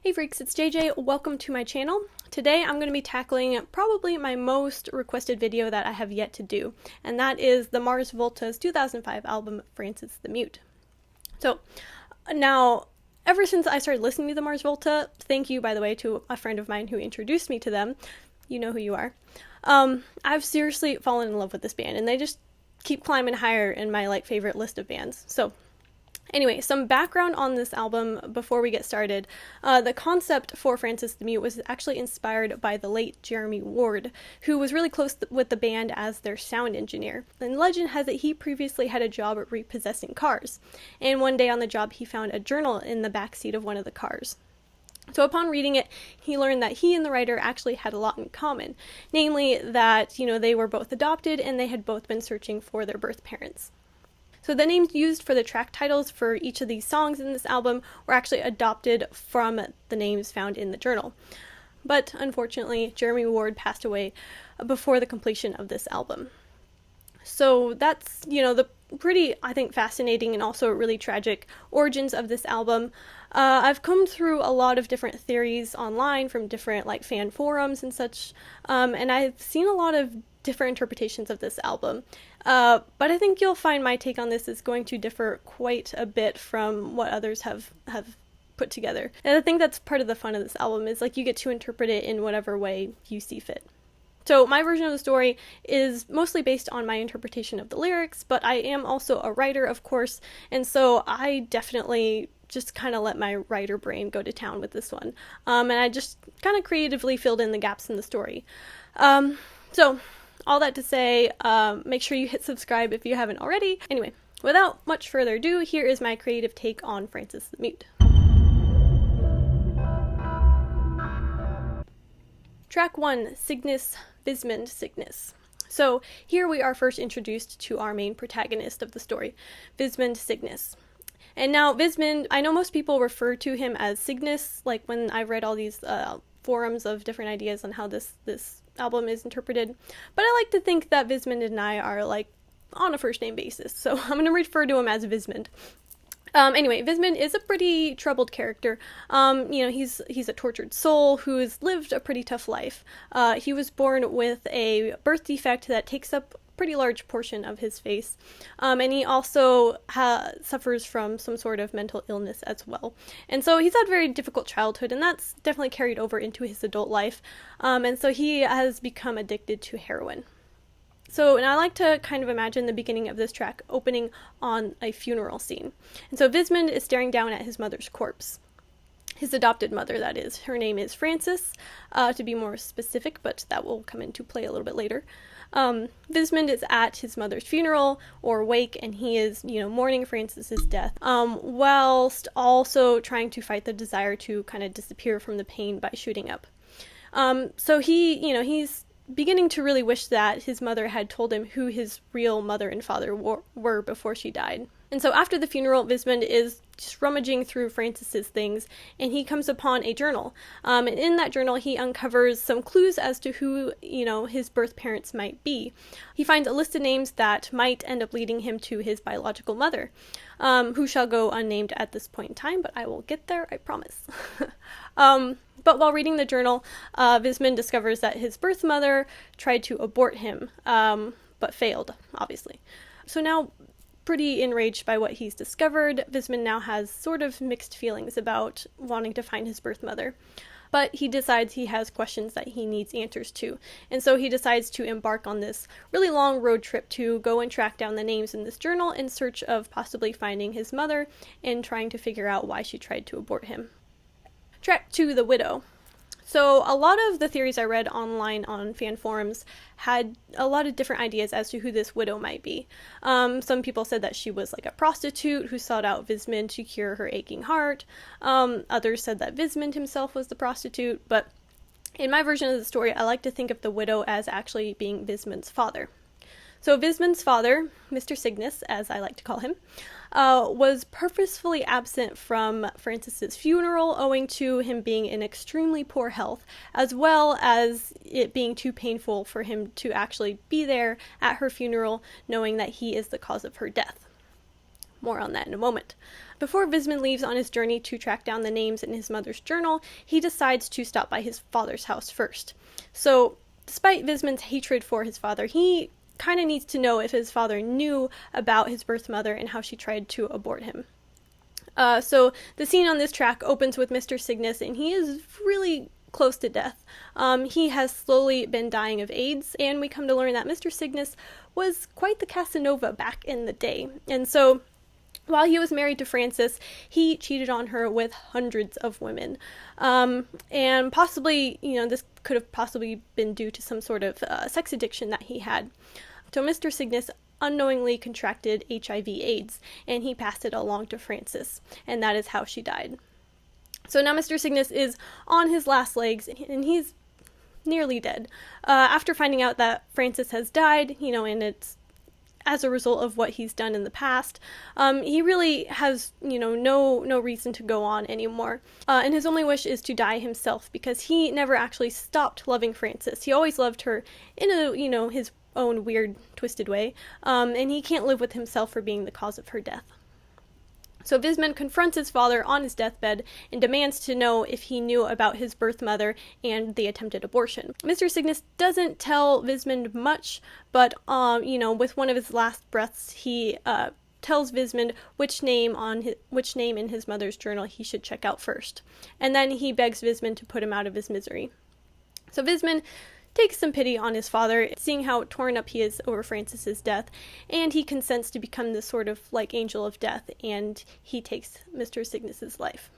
Hey freaks, it's JJ. Welcome to my channel. Today I'm going to be tackling probably my most requested video that I have yet to do, and that is the Mars Volta's 2005 album, Francis the Mute. So, now, ever since I started listening to the Mars Volta, thank you, by the way, to a friend of mine who introduced me to them. You know who you are. I've seriously fallen in love with this band, and they just keep climbing higher in my, favorite list of bands. So, anyway, some background on this album before we get started. The concept for Francis the Mute was actually inspired by the late Jeremy Ward, who was really close with the band as their sound engineer. And legend has it he previously had a job at repossessing cars, and one day on the job he found a journal in the backseat of one of the cars. So upon reading it, he learned that he and the writer actually had a lot in common, namely that, they were both adopted and they had both been searching for their birth parents. So the names used for the track titles for each of these songs in this album were actually adopted from the names found in the journal. But unfortunately, Jeremy Ward passed away before the completion of this album. So that's, the pretty, I think, fascinating and also really tragic origins of this album. I've come through a lot of different theories online from different, fan forums and such, and I've seen a lot of different interpretations of this album. But I think you'll find my take on this is going to differ quite a bit from what others have put together. And I think that's part of the fun of this album is you get to interpret it in whatever way you see fit. So my version of the story is mostly based on my interpretation of the lyrics, but I am also a writer, of course, and so I definitely just kind of let my writer brain go to town with this one. And I just kind of creatively filled in the gaps in the story. So all that to say, make sure you hit subscribe if you haven't already. Anyway, without much further ado, here is my creative take on Francis the Mute. Track 1, Cygnus, Vismund, Cygnus. So here we are first introduced to our main protagonist of the story, Vismund Cygnus. And now Vismund, I know most people refer to him as Cygnus, when I've read all these forums of different ideas on how this album is interpreted, but I like to think that Vismund and I are on a first name basis, so I'm going to refer to him as Vismund. Anyway, Vismund is a pretty troubled character. He's a tortured soul who's lived a pretty tough life. He was born with a birth defect that takes up a pretty large portion of his face, and he also suffers from some sort of mental illness as well. And so he's had a very difficult childhood, and that's definitely carried over into his adult life, and so he has become addicted to heroin. So, and I like to kind of imagine the beginning of this track opening on a funeral scene. And so Vismund is staring down at his mother's corpse. His adopted mother, that is. Her name is Frances, to be more specific, but that will come into play a little bit later. Vismund is at his mother's funeral, or wake, and he is, mourning Frances's death, whilst also trying to fight the desire to kind of disappear from the pain by shooting up. So he's beginning to really wish that his mother had told him who his real mother and father were before she died. And so after the funeral, Vismund is just rummaging through Frances's things, and he comes upon a journal. And in that journal, he uncovers some clues as to who, his birth parents might be. He finds a list of names that might end up leading him to his biological mother, who shall go unnamed at this point in time, but I will get there, I promise. But while reading the journal, Vismund discovers that his birth mother tried to abort him, but failed, obviously. So now, pretty enraged by what he's discovered, Vismund now has sort of mixed feelings about wanting to find his birth mother. But he decides he has questions that he needs answers to, and so he decides to embark on this really long road trip to go and track down the names in this journal in search of possibly finding his mother and trying to figure out why she tried to abort him. Track 2, The Widow. So a lot of the theories I read online on fan forums had a lot of different ideas as to who this widow might be. Some people said that she was a prostitute who sought out Vismund to cure her aching heart. Others said that Vismund himself was the prostitute, but in my version of the story, I like to think of the widow as actually being Vismund's father. So Vismund's father, Mr. Cygnus, as I like to call him, was purposefully absent from Frances's funeral owing to him being in extremely poor health, as well as it being too painful for him to actually be there at her funeral, knowing that he is the cause of her death. More on that in a moment. Before Vismund leaves on his journey to track down the names in his mother's journal, he decides to stop by his father's house first. So, despite Vismund's hatred for his father, he kind of needs to know if his father knew about his birth mother and how she tried to abort him. So the scene on this track opens with Mr. Cygnus, and he is really close to death. He has slowly been dying of AIDS, and we come to learn that Mr. Cygnus was quite the Casanova back in the day. And so, while he was married to Frances, he cheated on her with hundreds of women. And possibly, this could have possibly been due to some sort of sex addiction that he had. So Mr. Cygnus unknowingly contracted HIV/AIDS, and he passed it along to Frances, and that is how she died. So now Mr. Cygnus is on his last legs, and he's nearly dead. After finding out that Frances has died, and it's as a result of what he's done in the past, he really has, no reason to go on anymore. And his only wish is to die himself, because he never actually stopped loving Frances. He always loved her in his own weird, twisted way, and he can't live with himself for being the cause of her death. So Vismund confronts his father on his deathbed and demands to know if he knew about his birth mother and the attempted abortion. Mr. Cygnus doesn't tell Vismund much, but with one of his last breaths, he tells Vismund which name in his mother's journal he should check out first, and then he begs Vismund to put him out of his misery. So Vismund takes some pity on his father, seeing how torn up he is over Frances's death, and he consents to become this sort of angel of death, and he takes Mr. Cygnus's life.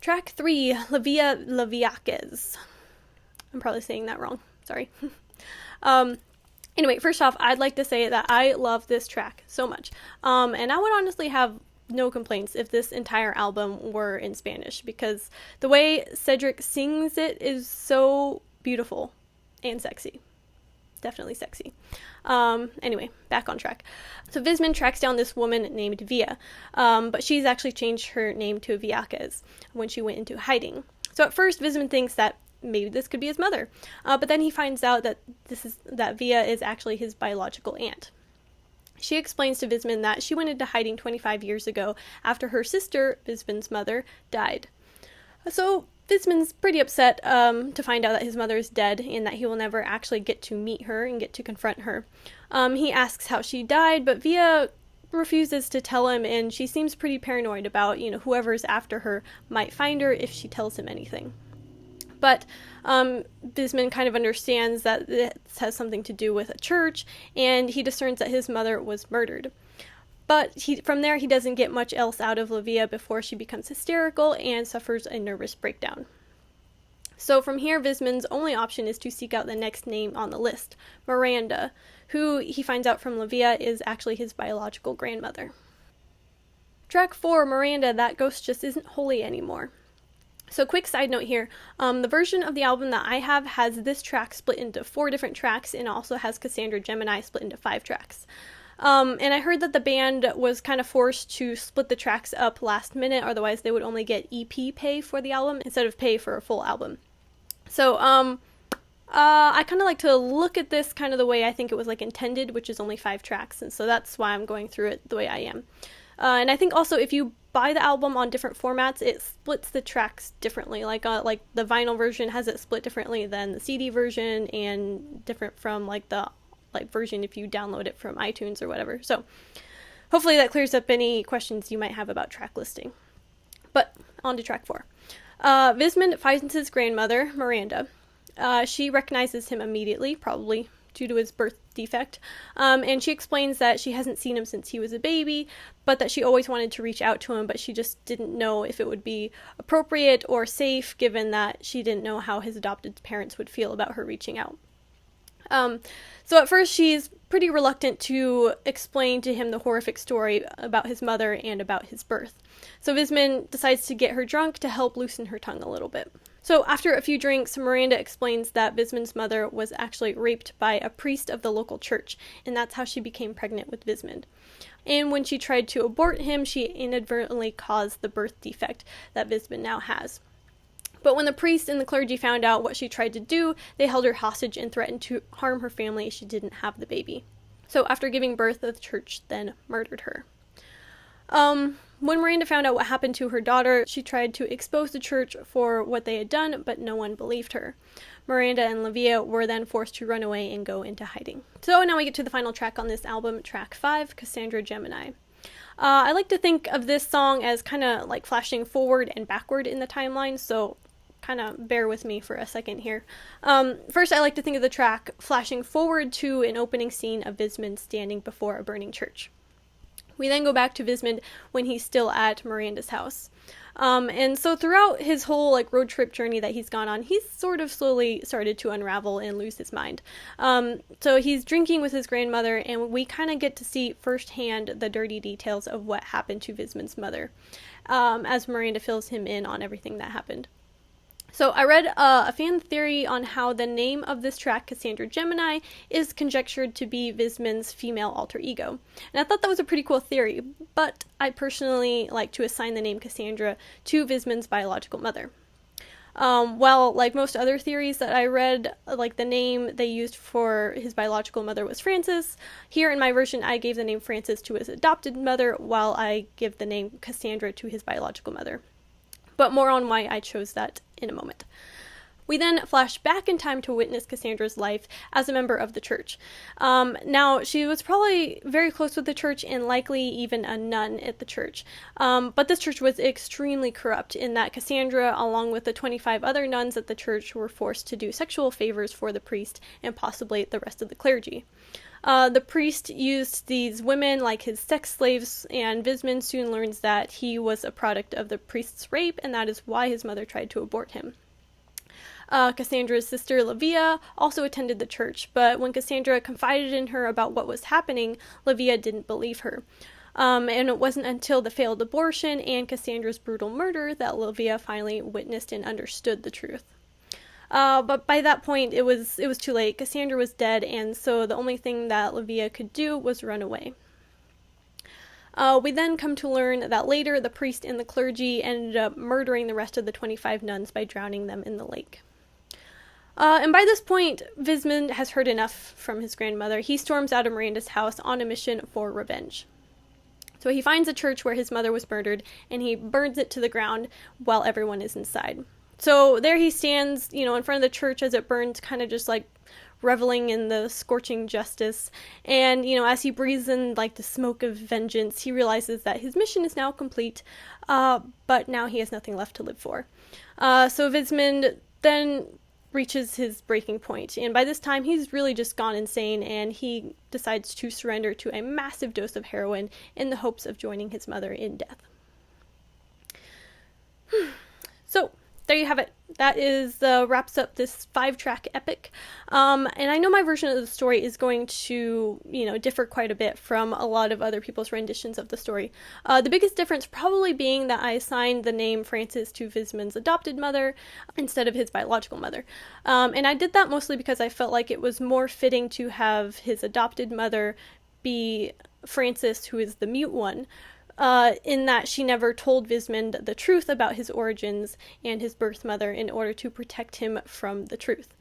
Track 3, La Via Laviaques. I'm probably saying that wrong. Sorry. Anyway, first off, I'd like to say that I love this track so much, and I would honestly have no complaints if this entire album were in Spanish, because the way Cedric sings it is so beautiful and sexy. Definitely sexy. Anyway, back on track. So Vismund tracks down this woman named Via, but she's actually changed her name to Viaques when she went into hiding. So at first, Vismund thinks that maybe this could be his mother, but then he finds out that Via is actually his biological aunt. She explains to Vismund that she went into hiding 25 years ago after her sister, Vismund's mother, died. So Vismund's pretty upset to find out that his mother is dead and that he will never actually get to meet her and get to confront her. He asks how she died, but Via refuses to tell him, and she seems pretty paranoid about, whoever's after her might find her if she tells him anything. But Vismund kind of understands that this has something to do with a church, and he discerns that his mother was murdered. But from there, he doesn't get much else out of Livia before she becomes hysterical and suffers a nervous breakdown. So from here, Vismund's only option is to seek out the next name on the list, Miranda, who he finds out from Livia is actually his biological grandmother. Track 4, Miranda, that ghost just isn't holy anymore. So quick side note here, the version of the album that I have has this track split into 4 different tracks, and also has Cassandra Gemini split into 5 tracks. And I heard that the band was kind of forced to split the tracks up last minute, otherwise they would only get EP pay for the album instead of pay for a full album. So, I kind of like to look at this kind of the way I think it was intended, which is only 5 tracks, and so that's why I'm going through it the way I am. And I think also if you buy the album on different formats, it splits the tracks differently. Like the vinyl version has it split differently than the CD version, and different from the version if you download it from iTunes or whatever. So hopefully that clears up any questions you might have about track listing. But on to track 4. Vismund finds his grandmother, Miranda. She recognizes him immediately, probably due to his birth defect, and she explains that she hasn't seen him since he was a baby, but that she always wanted to reach out to him, but she just didn't know if it would be appropriate or safe, given that she didn't know how his adopted parents would feel about her reaching out. So at first she's pretty reluctant to explain to him the horrific story about his mother and about his birth. So Vismund decides to get her drunk to help loosen her tongue a little bit. So after a few drinks, Miranda explains that Vismund's mother was actually raped by a priest of the local church, and that's how she became pregnant with Vismund. And when she tried to abort him, she inadvertently caused the birth defect that Vismund now has. But when the priest and the clergy found out what she tried to do, they held her hostage and threatened to harm her family if she didn't have the baby. So after giving birth, the church then murdered her. When Miranda found out what happened to her daughter, she tried to expose the church for what they had done, but no one believed her. Miranda and Livia were then forced to run away and go into hiding. So now we get to the final track on this album, track 5, Cassandra Gemini. I like to think of this song as kind of like flashing forward and backward in the timeline, so kind of bear with me for a second here. First, I like to think of the track flashing forward to an opening scene of Vismund standing before a burning church. We then go back to Vismund when he's still at Miranda's house. And so throughout his whole like road trip journey that he's gone on, he's sort of slowly started to unravel and lose his mind. So he's drinking with his grandmother, and we kind of get to see firsthand the dirty details of what happened to Vismund's mother, as Miranda fills him in on everything that happened. So I read a fan theory on how the name of this track, Cassandra Gemini, is conjectured to be Vismund's female alter ego. And I thought that was a pretty cool theory, but I personally like to assign the name Cassandra to Vismund's biological mother. Well, like most other theories that I read, like the name they used for his biological mother was Frances. Here in my version, I gave the name Frances to his adopted mother, while I give the name Cassandra to his biological mother. But more on why I chose that in a moment. We then flash back in time to witness Cassandra's life as a member of the church. Now, she was probably very close with the church and likely even a nun at the church. But this church was extremely corrupt in that Cassandra, along with the 25 other nuns at the church, were forced to do sexual favors for the priest and possibly the rest of the clergy. The priest used these women like his sex slaves, and Vismund soon learns that he was a product of the priest's rape, and that is why his mother tried to abort him. Cassandra's sister Livia also attended the church, but when Cassandra confided in her about what was happening, Livia didn't believe her. And it wasn't until the failed abortion and Cassandra's brutal murder that Livia finally witnessed and understood the truth. But by that point, it was too late. Cassandra was dead, and so the only thing that Livia could do was run away. We then come to learn that later the priest and the clergy ended up murdering the rest of the 25 nuns by drowning them in the lake. And by this point, Vismund has heard enough from his grandmother. He storms out of Miranda's house on a mission for revenge. So he finds a church where his mother was murdered, and he burns it to the ground while everyone is inside. So there he stands, in front of the church as it burns, kind of just like reveling in the scorching justice. And, as he breathes in like the smoke of vengeance, he realizes that his mission is now complete, but now he has nothing left to live for. So Vismund then reaches his breaking point, and by this time he's really just gone insane, and he decides to surrender to a massive dose of heroin in the hopes of joining his mother in death. So there you have it. That wraps up this 5-track epic. And I know my version of the story is going to, differ quite a bit from a lot of other people's renditions of the story. The biggest difference probably being that I assigned the name Frances to Vismund's adopted mother instead of his biological mother. And I did that mostly because I felt like it was more fitting to have his adopted mother be Frances, who is the mute one, in that she never told Vismund the truth about his origins and his birth mother in order to protect him from the truth.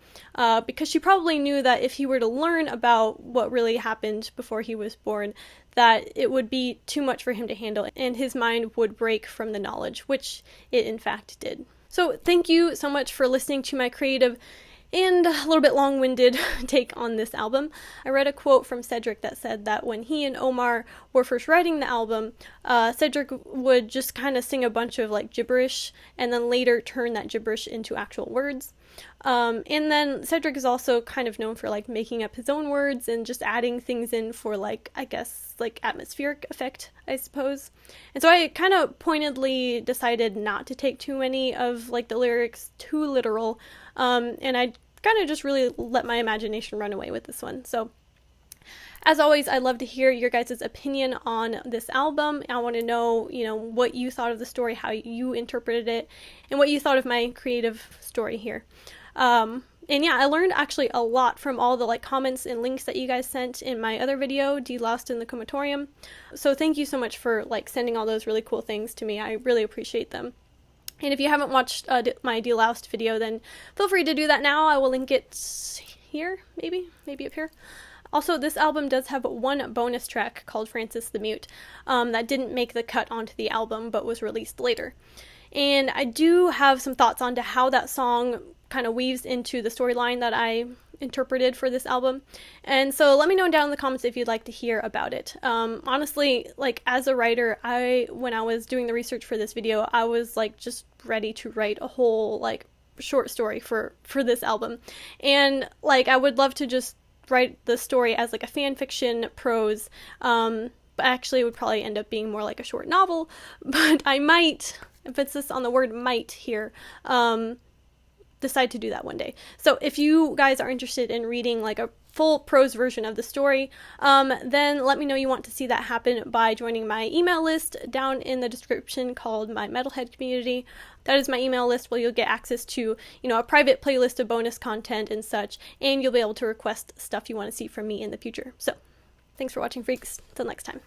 Because she probably knew that if he were to learn about what really happened before he was born, that it would be too much for him to handle, and his mind would break from the knowledge, which it in fact did. So thank you so much for listening to my creative and a little bit long-winded take on this album. I read a quote from Cedric that said that when he and Omar were first writing the album, Cedric would just kind of sing a bunch of like gibberish and then later turn that gibberish into actual words. And then Cedric is also kind of known for like making up his own words and just adding things in for like, I guess, like atmospheric effect, I suppose. And so I kind of pointedly decided not to take too many of like the lyrics too literal, and I kind of just really let my imagination run away with this one. So as always, I'd love to hear your guys' opinion on this album. I want to know, what you thought of the story, how you interpreted it, and what you thought of my creative story here. And yeah, I learned actually a lot from all the like comments and links that you guys sent in my other video, Lost in the Comatorium. So thank you so much for like sending all those really cool things to me. I really appreciate them. And if you haven't watched my Lost video, then feel free to do that now. I will link it here, maybe up here. Also, this album does have one bonus track called Francis the Mute that didn't make the cut onto the album but was released later. And I do have some thoughts onto how that song kind of weaves into the storyline that I interpreted for this album. And so let me know down in the comments if you'd like to hear about it. Honestly, like as a writer, when I was doing the research for this video, I was like just ready to write a whole like short story for this album. And like I would love to just write the story as like a fan fiction prose, but actually it would probably end up being more like a short novel, but I might, emphasis on the word might here, decide to do that one day. So if you guys are interested in reading like a full prose version of the story, then let me know you want to see that happen by joining my email list down in the description called my Metalhead Community. That is my email list where you'll get access to, a private playlist of bonus content and such, and you'll be able to request stuff you want to see from me in the future. So thanks for watching, freaks. Till next time.